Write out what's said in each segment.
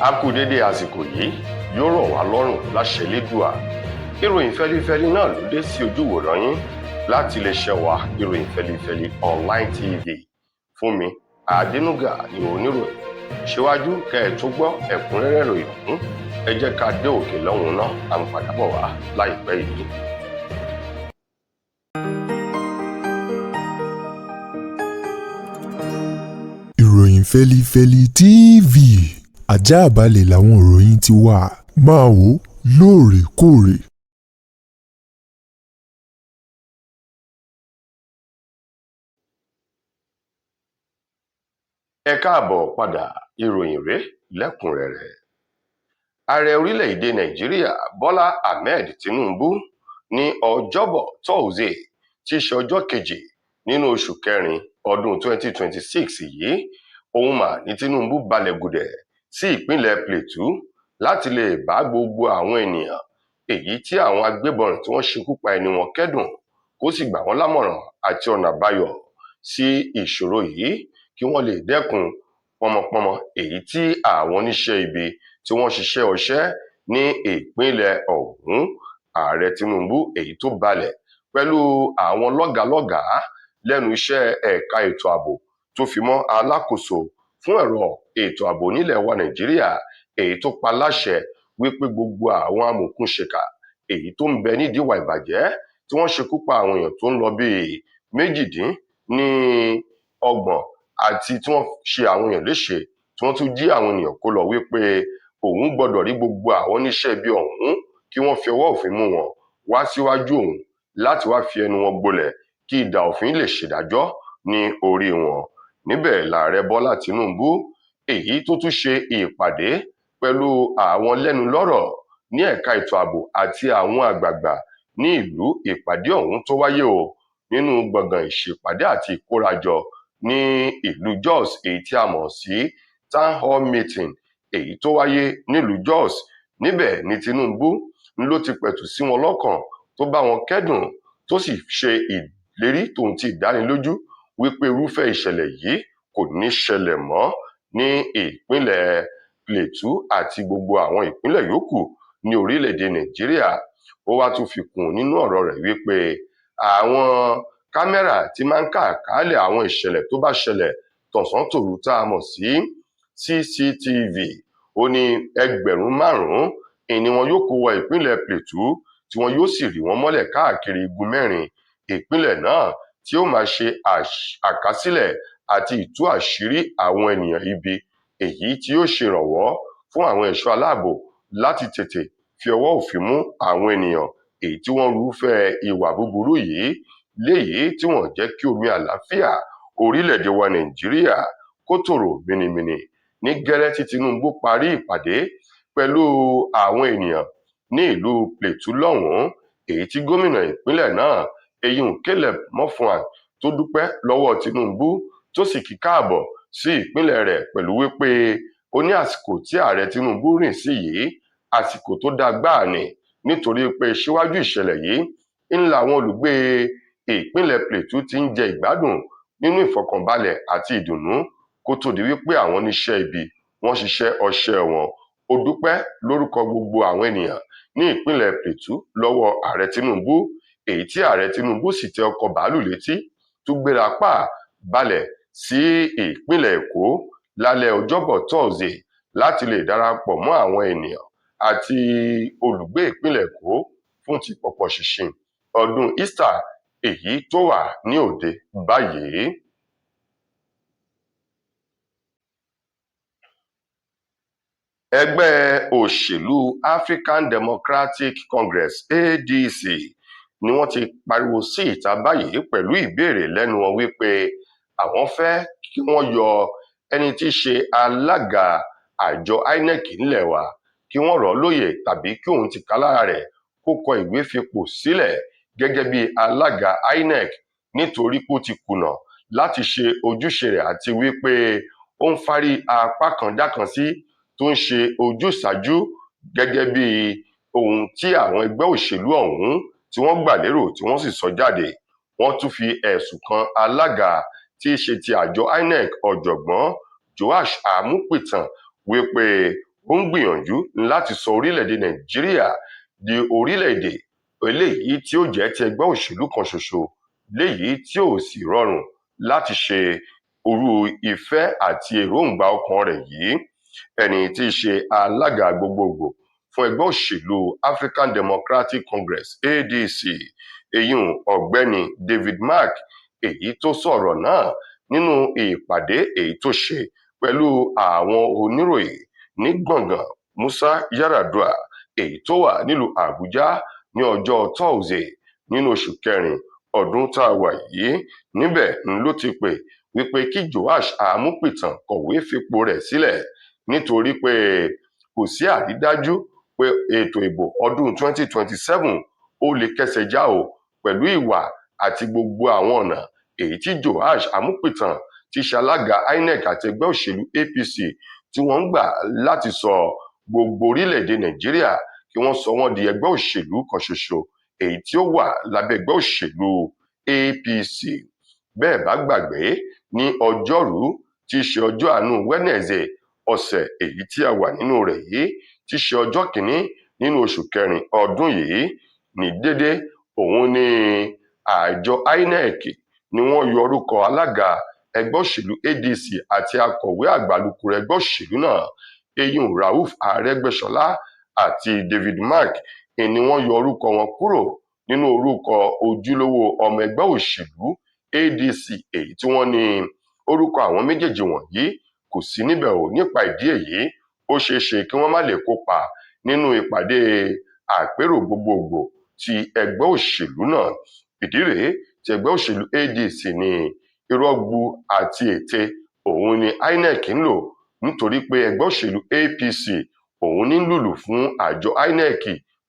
A kú dédé àsìkò yìí, yóò rọ̀ wá lọ́rùn láṣẹ Elédùà. Ìròyìn fẹ́lifẹ́li náà ló dé sí ojúwòran yín láti iléeṣẹ́ wa ìròyìn fẹ́lifẹ́li online tv. Fúnmi Adénúgà ni oníròyìn. Síwájú kẹ́ ẹ tó gbọ́ ẹ̀kúnrẹ́rẹ́ ìròyìn ọ̀hún, ẹ jẹ́ ká dé òkè lọ́hùn náà, à ń padà bọ̀ wá láìpẹ́ yìí. Ìròyìn fẹ́lifẹ́li TV, àjààbálẹ̀ làwọn ìròyìn ti wà, máa wò lóòrèkóòrè. Ẹ káàbọ̀ padà, ìròyìn rèé lẹ́kùnrẹ́rẹ́. Ààrẹ orílẹ̀-èdè Nàìjíríà Bọ́lá Ahmed Tinubu ní ọjọ́bọ̀ Thursday tí í ṣe ọjọ́ kejì nínú oṣù kẹrin ọdún 2026 yìí, òun mà ní Tinubu balẹ̀ gùdẹ̀ sí ìpínlẹ̀ Plateau láti lè bá gbogbo àwọn ènìyàn èyí tí àwọn agbébọn tí wọ́n ṣekú pa ẹni wọn kẹ́dùn, kó sì gbà wọ́n lámọ̀ràn àti ọ̀nà àbáyọ sí ìṣòro yìí kí wọ́n lè dẹ́kun pọmọpọmọ èyí tí àwọn oníṣẹ́ ibi tí wọ́n ṣiṣẹ́ ọṣẹ́ ní ìpínlẹ̀ ọ̀hún. Ààrẹ Tinubu èyí tó balẹ̀ pẹ̀lú àwọn lọ́gàálọ́gàá lẹ́nu iṣẹ́ ẹ̀ka ètò ààbò tó fi mọ́ alákòóso fún ẹ̀rọ ètò ààbò nílẹ̀ wa Nàìjíríà èyí tó pa láṣẹ wípé gbogbo àwọn amòòkùnṣìkà èyí tó ń bẹ nídìí ìwà ìbàjẹ́ tí wọ́n ṣekú pa àwọn èèyàn tó ń lọ bíi 28 àti tí wọ́n ṣe àwọn èèyàn léṣe tí wọ́n tún jí àwọn ènìyàn kó lọ, wípé òun gbọ́dọ̀ rí gbogbo àwọn oníṣẹ́ ibi ọ̀hún kí wọ́n fi ọwọ́ òfin mú wọn wá síwájú òun láti wá fi ẹnu wọn gbolẹ̀ kí idà òfin lè ṣèdájọ́ ní orí wọn. Níbẹ̀ lààrẹ Bọ́lá Tinubu èyí tó tún ṣe ìpàdé pẹ̀lú àwọn lẹ́nulọ́rọ̀ ní ẹ̀ka ètò ààbò àti àwọn àgbààgbà ní ìlú. Ìpàdé ọ̀hún tó wáyé nínú gbọ̀ngàn ìṣèpàdé àti ìkórajọ ní ìlú Jos èyí tí a mọ̀ sí Town Hall Meeting èyí tó wáyé nílùú Jos. Níbẹ̀ ni Tinubu ló ti pẹ̀tù sí wọn lọ́kàn, tó bá wọn kẹ́dùn, tó sì ṣe ìlérí tòun ti ìdánilójú wípé irúfẹ́ ìṣẹ̀lẹ̀ yìí kò ní ṣẹlẹ̀ mọ́ ní ìpínlẹ̀ Plateau àti gbogbo àwọn ìpínlẹ̀ yòókù ní orílẹ̀-èdè Nàìjíríà. Ó wá tún fi kún nínú ọ̀rọ̀ rẹ̀ wípé àwọn kámẹ́rà tí máa ń káàkálẹ̀ àwọn ìṣẹ̀lẹ̀ tó bá ṣẹlẹ̀ tọ̀sán tòru tá a mọ̀ sí CCTV, ó ní 5,000 ni wọn yóò kó wọ ìpínlẹ̀ Plateau tí wọn yóò sì rí wọn mọ́lẹ̀ káàkiri igun 4 ìpínlẹ̀ náà, tí ó máa ṣe àkásílẹ̀ àti ìtú àṣírí àwọn ènìyàn ibi èyí tí yóò ṣèrànwọ́ fún àwọn ẹ̀ṣọ́ aláàbò láti tètè fi ọwọ́ òfin mú àwọn ènìyàn èyí tí wọ́n rúfẹ́ ìwà búburú yìí, léyìí tí wọ́n jẹ́ kí omi àlàáfíà orílẹ̀-èdè wa Nàìjíríà kó tòrò minimini. Ní gẹ́rẹ́ tí Tinubu parí ìpàdé pẹ̀lú àwọn ènìyàn ní ìlú Plateau lọ́hùn-ún, èyí tí gómìnà ìpínlẹ̀ náà Eyín Caleb Mutfwang tó dúpẹ́ lọ́wọ́ Tinubu tó sì kí káàbọ̀ sí ìpínlẹ̀ rẹ̀ pẹ̀lú wípé ó ní àsìkò tí ààrẹ Tinubu rìn sí yìí àsìkò tó dáa gbáà ni, nítorí pé síwájú ìṣẹ̀lẹ̀ yìí ńlá àwọn olùgbé ìpínlẹ̀ Plateau ti ń jẹ ìgbádùn nínú ìfọ̀kànbalẹ̀ àti ìdùnnú kó tó di wípé àwọn oníṣẹ́ ibi wọ́n ṣiṣẹ́ ọṣẹ́ wọn. Ó dúpẹ́ lórúkọ gbogbo àwọn ènìyàn ní ìpínlẹ̀ Plateau lọ́wọ́ ààrẹ Tinubu, èyí tí ààrẹ Tinubu sì tẹ ọkọ̀ bàálù létí tó gbéra pa balẹ̀ sí ìpínlẹ̀ Èkó lálẹ́ ọjọ́bọ̀ Thursday láti lè darapọ̀ mọ́ àwọn ènìyàn àti olùgbé ìpínlẹ̀ Èkó fún ti pọ̀pọ̀ ṣìnṣìn ọdún Easter èyí tó wà ní òde báyìí. Ẹgbẹ́ òṣèlú African Democratic Congress ADC ni wọ́n ti pariwo sí ìta báyìí pẹ̀lú ìbéèrè lẹ́nu wọn wípé àwọn fẹ́ kí wọ́n yọ ẹni tí í ṣe alága àjọ INEC ńlẹ̀ wa, kí wọ́n rọ̀ ọ́ lóyè tàbí kí òun ti kálára rẹ̀ kó kọ ìwé fipò sílẹ̀ gẹ́gẹ́ bí alága INEC, nítorí pé ó ti kùnà láti ṣe ojúṣe rẹ̀ àti wípé ó ń fárí apá kan dákan sí tó ń ṣe ojúsàájú gẹ́gẹ́ bí ohun tí àwọn ẹgbẹ́ òṣèlú ọ̀hún tí wọ́n gbà lérò tí wọ́n sì sọ jáde. Wọ́n tún fi ẹ̀sùn kan alága tí í ṣe ti àjọ INEC ọ̀jọ̀gbọ́n Joash Amupitan wípé ó ń gbìyànjú láti sọ orílẹ̀-èdè Nàìjíríà di orílẹ̀-èdè eléyìí tí ó jẹ́ ti ẹgbẹ́ òṣèlú kan ṣoṣo, léyìí tí ò sì rọrùn láti ṣe irú ìfẹ́ àti èròǹgbà ọkàn rẹ̀ yìí. Ẹni tí í ṣe alága gbogbogbò fún ẹgbẹ́ òṣèlú African Democratic Congress (ADC) èyún ọ̀gbẹ́ni David Mark, èyí tó sọ̀rọ̀ náà nínú ìpàdé èyí tó ṣe pẹ̀lú àwọn oníròyìn ní gbọ̀ngàn Musa Yar'Adua èyí tó wà nílùú Àbújá ní ọjọ́ Thursday nínú oṣù kẹrin ọdún tá a wà yìí. Níbẹ̀ ló ti pè wípé kí Joash Amupitan kọ̀wé fipò rẹ̀ sílẹ̀ nítorí pé kò sí àrídájú pé ètò ìbò ọdún 2027 ó lè kẹsẹ̀ já o pẹ̀lú ìwà àti gbogbo àwọn ọ̀nà èyí tí Joash Amupitan ti ṣe alága INEC àti ẹgbẹ́ òṣèlú APC tí wọ́n ń gbà láti sọ gbogbo orílẹ̀-èdè Nàìjíríà kí wọ́n sọ wọ́n di ẹgbẹ́ òṣèlú kan ṣoṣo èyí tí ó wà lábẹ́ ẹgbẹ́ òṣèlú APC. Bẹ́ẹ̀ bá gbàgbé, ní ọjọ́rú tí í ṣe ọjọ́ àánú Wednesday ọ̀sẹ̀ èyí tí a wà nínú rẹ̀ yìí, tí í ṣe ọjọ́ kìíní nínú oṣù kẹrin ọdún yìí, ní dédé òun ni àjọ INEC ni wọ́n yọ orúkọ alága ẹgbẹ́ òṣèlú ADC àti akọ̀wé àgbà alukoro ẹgbẹ́ òṣèlú náà èyún Rauf Arẹ́gbẹ́ṣọlá àti David Mark ni wọ́n yọ orúkọ wọn kúrò nínú orúkọ ojúlówó ọmọ ẹgbẹ́ òṣèlú ADC èyí tí wọ́n ní orúkọ àwọn méjèèjì wọ̀nyí kò sí níbẹ̀ o. Nípa ìdí èyí, ó ṣeé ṣe kí wọ́n má lè kópa nínú ìpàdé àpérò gbogbogbò ti ẹgbẹ́ òṣèlú náà. Ìdí rèé tí ẹgbẹ́ òṣèlú ADC ní irọ́gbu àti ète òun ni INEC ń lò, nítorí pé ẹgbẹ́ òṣèlú APC òun ní lùlù fún àjọ INEC,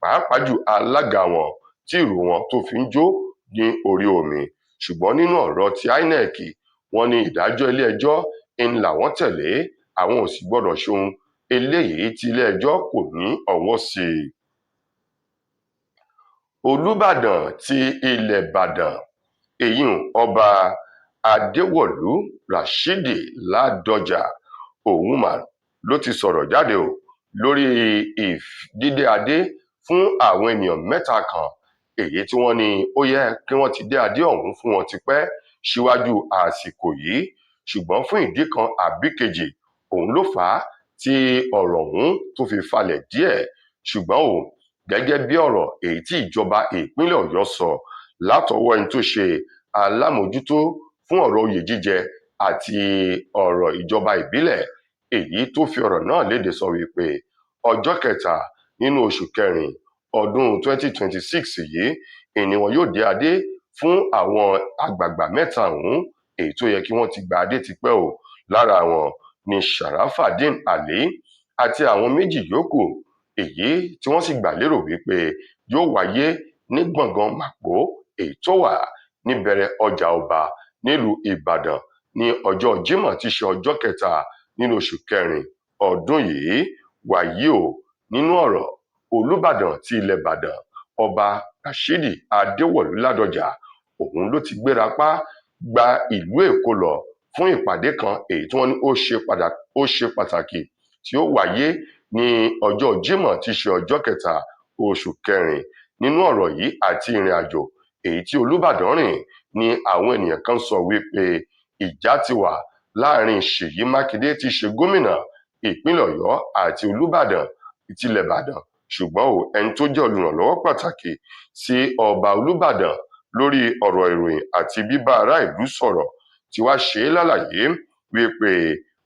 pàápàá jù alága wọn tí ìrù wọn tó fi ń jó ní orí omi. Ṣùgbọ́n nínú ọ̀rọ̀ ti INEC, wọ́n ní ìdájọ́ ilé-ẹjọ́ ń làwọn tẹ̀lé, àwọn ò sì gbọ́dọ̀ ṣe ohun eléyìí tí ilé-ẹjọ́ kò ní ọwọ́ sí. Olúbàdàn ti ilẹ̀ Ìbàdàn èyún ọba Adéwọ̀lú Rashidi Ládọjà òun mà ló ti sọ̀rọ̀ jáde o lórí dídé adé fún àwọn ènìyàn mẹ́ta kan èyí tí wọ́n ní ó yẹ kí wọ́n ti dé adé ọ̀hún fún wọn tipẹ́ síwájú àsìkò yìí, ṣùgbọ́n fún ìdí kan àbí kejì òun ló fà á tí ọ̀rọ̀ ọ̀hún tó fi falẹ̀ díẹ̀. Ṣùgbọ́n o, gẹ́gẹ́ bí ọ̀rọ̀ èyí tí ìjọba ìpínlẹ̀ Ọ̀yọ́ sọ látọwọ́ ẹni tó ṣe alámòjútó fún ọ̀rọ̀ oyè jíjẹ àti ọ̀rọ̀ ìjọba ìbílẹ̀ èyí tó fi ọ̀rọ̀ náà léde sọ wípé ọjọ́ kẹta nínú oṣù kẹrin ọdún 2026 yìí ni wọn yóò dé adé fún àwọn àgbààgbà mẹ́ta ọ̀hún èyí tó yẹ kí wọ́n ti gba adé tipẹ́ o. Lára wọn ni Sharafadeen Ali àti àwọn méjì yòókù èyí tí wọ́n sì gbà lérò wípé yóò wáyé ní gbọ̀ngàn Màpó èyí tó wà níbẹ̀rẹ̀ ọjà ọba nílùú Ìbàdàn ní ọjọ́ Jímọ̀ tí í ṣe ọjọ́ kẹta nínú oṣù kẹrin ọdún yìí. Wàyí o, nínú ọ̀rọ̀ Olúbàdàn ti ilẹ̀ Ìbàdàn ọba Rashidi Adéwọ̀lú Ládọjà òun ló ti gbérapá gba ìlú Èkó lọ fún ìpàdé kan èyí tí wọ́n ní ó ṣe pàtàkì tí ó wáyé ní ọjọ́ Jímọ̀ tí í ṣe ọjọ́ kẹta oṣù kẹrin. Nínú ọ̀rọ̀ yìí àti ìrìn àjò èyí tí Olúbàdàn rìn ni àwọn ènìyàn kan sọ wípé ìjà ti wà láàrin Ṣèyí Mákindé tí í ṣe gómìnà ìpínlẹ̀ Ọ̀yọ́ àti Olúbàdàn tilẹ̀ Ìbàdàn. Ṣùgbọ́n o, ẹni tó jẹ́ olùrànlọ́wọ́ pàtàkì sí ọba Olúbàdàn lórí ọ̀rọ̀ ìròyìn àti bíbá ará ìlú sọ̀rọ̀ ti wá ṣe é lálàyé wípé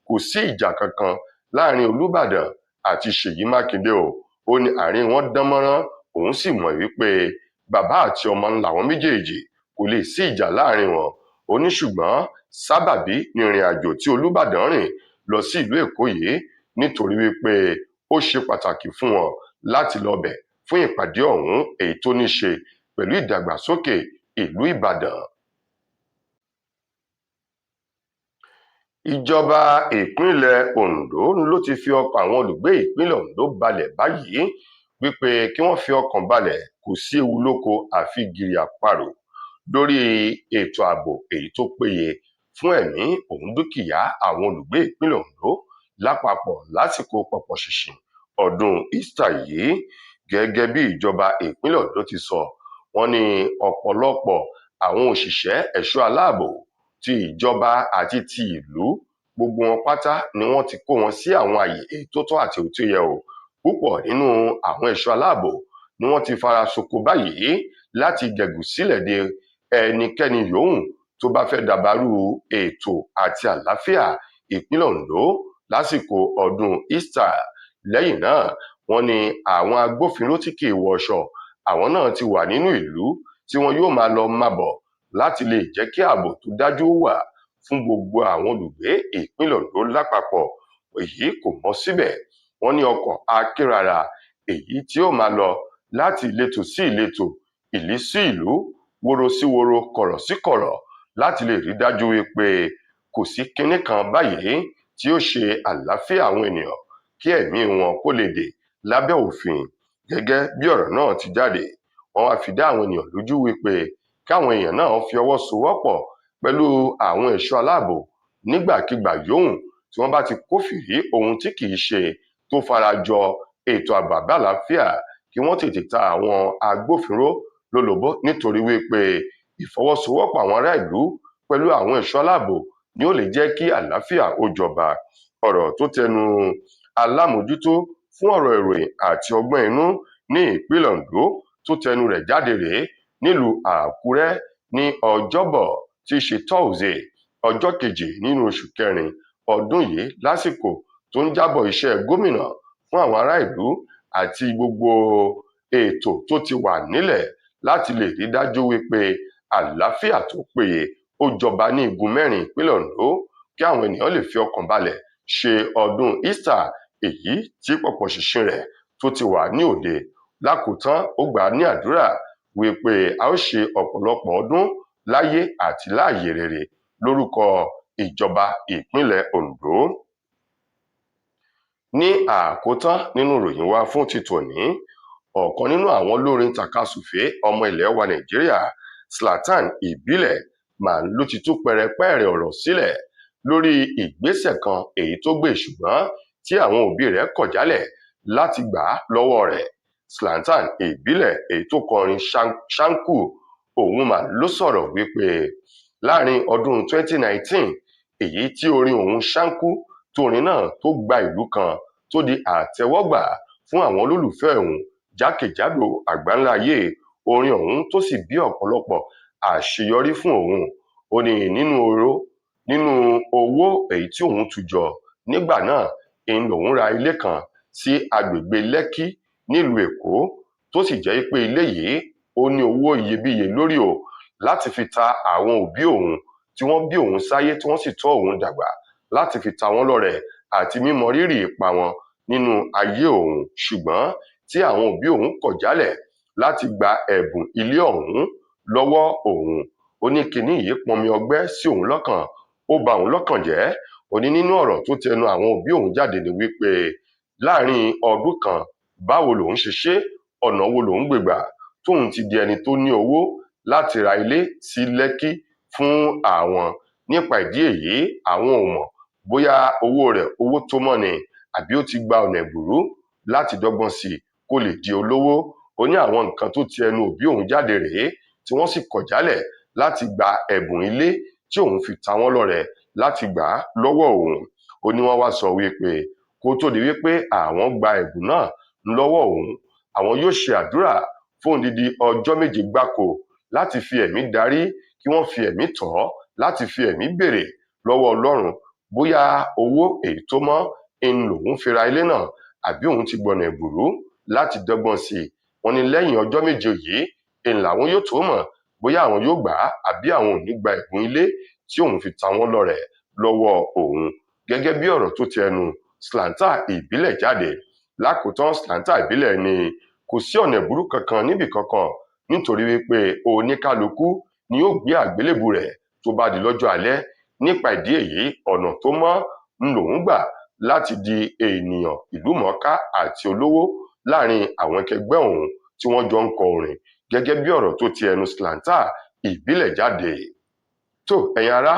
kò sí ìjà kankan láàrin Olúbàdàn àti Ṣèyí Mákindé o. Ó ní àárín wọn dán mọ́rán, òun sì mọ̀ wípé bàbá àti ọmọ làwọn méjèèjì, kò lè sí ìjà láàrin wọn. Ó ní ṣùgbọ́n sábàbí ní ìrìn àjò tí Olúbàdàn rìn lọ sí ìlú Èkó yìí nítorí wípé ó ṣe pàtàkì fún wọn láti lọ bẹ̀ fún ìpàdé ọ̀hún èyí tó ní ṣe pẹ̀lú ìdàgbàsókè ìlú Ìbàdàn. Ìjọba ìpínlẹ̀ Ondo ló ti fi ọkàn àwọn olùgbé ìpínlẹ̀ Ondo balẹ̀ báyìí wípé kí wọ́n fi ọkàn balẹ̀, kò sí ewu lóko àfi gìrì àparò lórí ètò ààbò èyí tó péye fún ẹ̀mí òun dúkìá àwọn olùgbé ìpínlẹ̀ Ondo lápapọ̀ lásìkò pọ̀pọ̀ṣìnṣìn ọdún Easter yìí. Gẹ́gẹ́ bí ìjọba ìpínlẹ̀ Ondo ti sọ, wọ́n ní ọ̀pọ̀lọpọ̀ àwọn òṣìṣẹ́ ẹ̀ṣọ́ aláàbò ti ìjọba àti ti ìlú, gbogbo wọn pátá ni wọ́n ti kó wọn sí àwọn àyè èyí tó tọ́ àti èyí tó yẹ o. Púpọ̀ nínú àwọn ẹ̀ṣọ́ aláàbò ni wọ́n ti fara ṣoko báyìí láti gẹ̀gùn sílẹ̀ de ẹnikẹ́ni yòówù tó bá fẹ́ dàbàrú ètò àti àlàáfíà ìpínlẹ̀ Ondo lásìkò ọdún Easter. Lẹ́yìn náà, wọ́n ní àwọn agbófinró tí kì í wọṣọ, àwọn náà ti wà nínú ìlú tí wọn yóò máa lọ máa bọ̀ láti lè jẹ́ kí ààbò tó dájú wà fún gbogbo àwọn olùgbé ìpínlẹ̀ Ondo lápapọ̀. Èyí kò mọ́ síbẹ̀, wọ́n ní ọkọ̀ akérara èyí tí ó máa lọ láti ìletò sí ìletò, ìlú sí ìlú, woro sí woro, kọ̀rọ̀ sí kọ̀rọ̀, láti lè rí dájú wípé kò sí kinní kan báyìí tí ó ṣe àlàáfíà àwọn ènìyàn, kí ẹ̀mí wọn kó lè dé lábẹ́ òfin. Gẹ́gẹ́ bí ọ̀rọ̀ náà ti jáde, wọ́n wá fi dá àwọn ènìyàn lójú wípé káwọn èèyàn náà fi ọwọ́ sowọ́pọ̀ pẹ̀lú àwọn ẹ̀ṣọ́ aláàbò nígbàkigbà yòówù tí wọ́n bá ti kófìrí ohun tí kì í ṣe tó farajọ ètò ààbò àlàáfíà, kí wọ́n tètè ta àwọn agbófinró lólobó, nítorí wípé ìfọwọ́sowọ́pọ̀ àwọn ará ìlú pẹ̀lú àwọn ẹ̀ṣọ́ aláàbò ni ó lè jẹ́ kí àlàáfíà ó jọba. Ọ̀rọ̀ tó tẹnu alámòjútó fún ọ̀rọ̀ ìròyìn àti ọgbọ́n inú ní ìpínlẹ̀ Ondo tó tẹnu rẹ̀ jáde rèé nílùú Àkúrẹ́ ní Ọjọ́bọ̀ tí í ṣe Thursday ọjọ́ 2 nínú oṣù kẹrin ọdún yìí, lásìkò tó ń jábọ̀ iṣẹ́ gómìnà fún àwọn ará ìlú àti gbogbo ètò tó ti wà nílẹ̀ láti lè rí dájú wípé àlàáfíà tó péye ó jọba ní igun mẹ́rin ìpínlẹ̀ Ondo, kí àwọn ènìyàn lè fi ọkàn balẹ̀ ṣe ọdún Easter èyí tí pọ̀pọ̀ṣìnṣìn rẹ̀ tó ti wà ní òde. Lákòótán, ó gbà á ní àdúrà wípé a ó ṣe ọ̀pọ̀lọpọ̀ ọdún láyé àti láàyè rere lórúkọ ìjọba ìpínlẹ̀ Ondo. Ní àkótán, nínú ìròyìn wa fún ti tòní, ọ̀kan nínú àwọn olórin tàkasùfé ọmọ ilẹ̀ wa Nàìjíríà, Zlatan Ìbílẹ̀, màá ló ti tú pẹrẹpẹrẹ ọ̀rọ̀ sílẹ̀ lórí ìgbésẹ̀ kan èyí tó gbé, ṣùgbọ́n tí àwọn òbí rẹ̀ kọ̀ jálẹ̀ láti gbà á lọ́wọ́ rẹ̀. Zlatan Ìbílẹ̀, èyí tó kọrin Ṣáńkù, òun mà ló sọ̀rọ̀ wípé láàrin ọdún 2019 èyí tí orin òun Ṣáńkù tórin náà tó gba ìlú kan tó di àtẹ́wọ́gbà fún àwọn olólùfẹ́ òun jákèjádò àgbáńlá ayé, orin òun tó sì bí ọ̀pọ̀lọpọ̀ àṣeyọrí fún òun. Ó ní nínú owó èyí tí òun tù jọ nígbà náà ń lòun ra ilé kan sí agbègbè Lẹ́kí nílùú Èkó, tó sì jẹ́ pé ilé yìí ó ní owó iyebíye lórí o, láti fi ta àwọn òbí òun tí wọ́n bí òun sáyé tí wọ́n sì tọ́ òun dàgbà, láti fi ta wọ́n lọ́rẹ àti mímọ rírì ipa wọn nínú ayé òun. Ṣùgbọ́n tí àwọn òbí òun kọ̀ jálẹ̀ láti gba ẹ̀bùn ilé ọ̀hún lọ́wọ́ òun, ó ní kinní yìí pọnmi ọgbẹ́ sí òun lọ́kàn, ó ba òun lọ́kàn jẹ́. Ó ní nínú ọ̀rọ̀ tó tẹnu àwọn òbí òun jáde ni wípé láàrin ọdún kan, báwo lòun ṣe ṣe, ọ̀nà wo lòun gbègbà tóun ti di ẹni tó ní owó láti ra ilé sí Lẹ́kí fún àwọn. Nípa ìdí èyí, àwọn ò mọ̀ bóyá owó rẹ̀ owó tó mọ́ ni àbí ó ti gba ọ̀nà ẹ̀bùrú láti dọ́gbọ́n sí kó lè di olówó. Ó ní àwọn nǹkan tó ti ẹnu òbí òun jáde rèé tí wọ́n sì kọ̀ jálẹ̀ láti gba ẹ̀bùn ilé tí òun fi ta wọ́n lọ́rẹ láti gbà á lọ́wọ́ òun. Ó ní wọ́n wá sọ wípé kó tó di wípé àwọn gba ẹ̀bùn náà lọ́wọ́ òun, àwọn yóò ṣe àdúrà fún odidi ọjọ́ 7 gbáko láti fi ẹ̀mí darí, kí wọ́n fi ẹ̀mí tọ̀ ọ́, láti fi ẹ̀mí béèrè lọ́wọ́ Ọlọ́run bóyá owó èyí tó mọ́ ń lòun fi ra ilé náà àbí òun ti gbọ̀nà ẹ̀bùrú láti dọ́gbọ́n sí i. Wọ́n ní lẹ́yìn ọjọ́ 7 yìí ń làwọn yóò tó mọ̀ bóyá àwọn yóò gbà á àbí àwọn ò ní gba ẹ̀bùn ilé tí òun fi ta wọ́n lọ́rẹ lọ́wọ́ òun. Gẹ́gẹ́ bí ọ̀rọ̀ tó ti ẹnu Zlatan Ìbílẹ̀ jáde. Lákòótán, Zlatan Ìbílẹ̀ ní kò sí ọ̀nà ẹ̀bùrú kankan níbì kankan, nítorí wípé oníkálukú ni yóò gbé àgbélébù rẹ̀ tó bá di lọ́jọ́ alẹ́. Nípa ìdí èyí, ọ̀nà tó mọ́ ń lòun gbà láti di ènìyàn ìlúmọ̀ọ́ká àti olówó láàrin àwọn akẹgbẹ́ òun tí wọ́n jọ ń kọ orin, gẹ́gẹ́ bí ọ̀rọ̀ tó ti ẹnu Zlatan Ìbílẹ̀ jáde. Tó ẹ̀yin ará,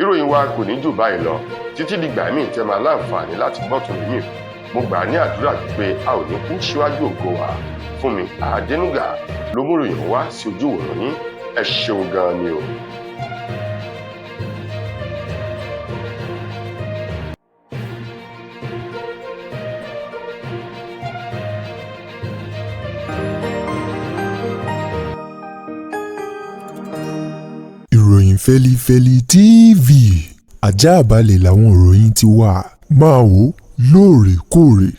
ìròyìn wa kò ní jù báyìí lọ títí dìgbà míì tẹ́ máa láǹfààní láti gbọ́ tòun míì. Mo gbà ní àdúrà wípé a ò ní kú síwájú ògo wa. Fúnmi Adénúgà ló mú ìròyìn wá sí ojú ìwòran yín. Ẹ ṣeun gan ni o. Ìròyìn Fẹ́lífẹ́lí TV àjààbálẹ̀ làwọn ìròyìn ti wà. Máa wò lóòrèkóòrè.